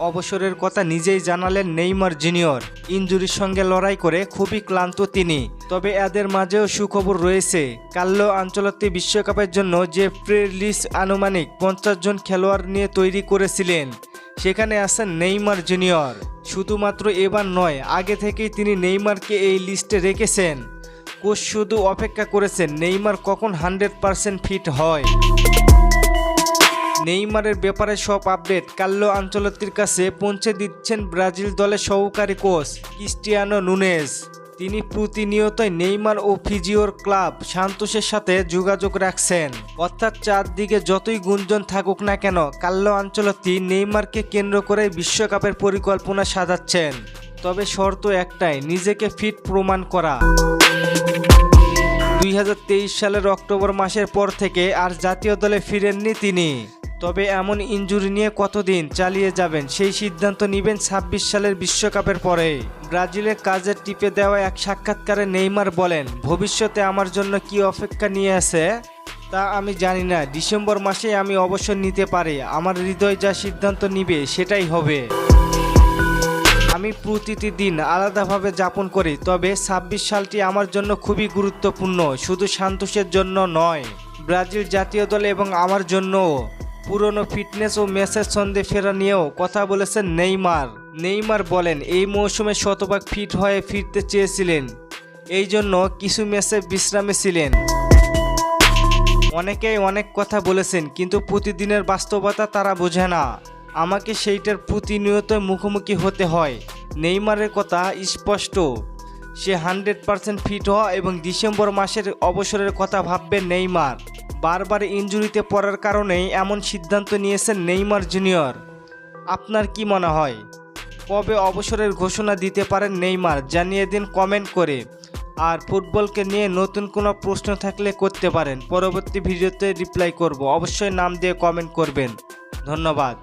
অবসরের কথা নিজেই জানালেন নেইমার জুনিয়র। ইনজুরির সঙ্গে লড়াই করে খুবই ক্লান্ত তিনি। তবে এদের মাঝেও সুখবর রয়েছে। কার্লো আনচেলত্তি বিশ্বকাপের জন্য যে প্রি লিস্ট আনুমানিক 50 জন খেলোয়াড় নিয়ে তৈরি করেছিলেন, সেখানে আছেন নেইমার জুনিয়র। শুধুমাত্র এবার নয়, আগে থেকেই তিনি নেইমারকে এই লিস্টে রেখেছেন। কোচ শুধু অপেক্ষা করেছেন নেইমার কখন 100% ফিট হয়। নেইমারের ব্যাপারে সব আপডেট কার্লো আনচেলত্তির কাছে পৌঁছে দিচ্ছেন ব্রাজিল দলের সহকারী কোচ ক্রিস্টিয়ানো নুনেজ। তিনি প্রতিনিয়তই নেইমার ও ফিজিওর ক্লাব সান্তোসের সাথে যোগাযোগ রাখছেন। অর্থাৎ চারদিকে যতই গুঞ্জন থাকুক না কেন, কার্লো আনচেলত্তি নেইমারকে কেন্দ্র করে বিশ্বকাপের পরিকল্পনা সাজাচ্ছেন। তবে শর্ত একটাই, নিজেকে ফিট প্রমাণ করা। 2023 সালের অক্টোবর মাসের পর থেকে আর জাতীয় দলে ফিরেননি তিনি। তবে এমন ইনজুরি নিয়ে কতদিন চালিয়ে যাবেন সেই সিদ্ধান্ত নেবেন 26 সালের বিশ্বকাপের পরে। ব্রাজিলের কাজের টিপে দেওয়া এক সাক্ষাৎকারে নেইমার বলেন, ভবিষ্যতে আমার জন্য কি অপেক্ষা নিয়ে আছে তা আমি জানি না। ডিসেম্বর মাসে আমি অবসর নিতে পারি। আমার হৃদয় যা সিদ্ধান্ত নিবে সেটাই হবে। আমি প্রতিটি দিন আলাদাভাবে যাপন করি। তবে 26 সালটি আমার জন্য খুবই গুরুত্বপূর্ণ, শুধু সান্তোসের জন্য নয়, ব্রাজিল জাতীয় দল এবং আমার জন্যও। পুরনো ফিটনেস ও ম্যাচের ছন্দে ফেরা নিয়েও কথা বলেছেন নেইমার। নেইমার বলেন, এই মৌসুমে শতভাগ ফিট হয়ে ফিরতে চেয়েছিলেন, এই জন্য কিছু ম্যাচে বিশ্রামে ছিলেন। অনেকেই অনেক কথা বলেছেন, কিন্তু প্রতিদিনের বাস্তবতা তারা বোঝে না। আমাকে সেইটার প্রতিনিয়ত মুখোমুখি হতে হয়। নেইমারের কথা স্পষ্ট, সে 100% ফিট হওয়া এবং ডিসেম্বর মাসের অবসরের কথা ভাববে নেইমার। বারবার ইনজুরিতে পড়ার কারণেই এমন সিদ্ধান্ত নিয়েছেন নেইমার জুনিয়র। আপনার কি মনে হয়, কবে অবসরের ঘোষণা দিতে পারেন নেইমার? জানিয়ে দিন কমেন্ট করে। আর ফুটবলকে নিয়ে নতুন কোনো প্রশ্ন থাকলে করতে পারেন, পরবর্তী ভিডিওতে রিপ্লাই করব। অবশ্যই নাম দিয়ে কমেন্ট করবেন। ধন্যবাদ।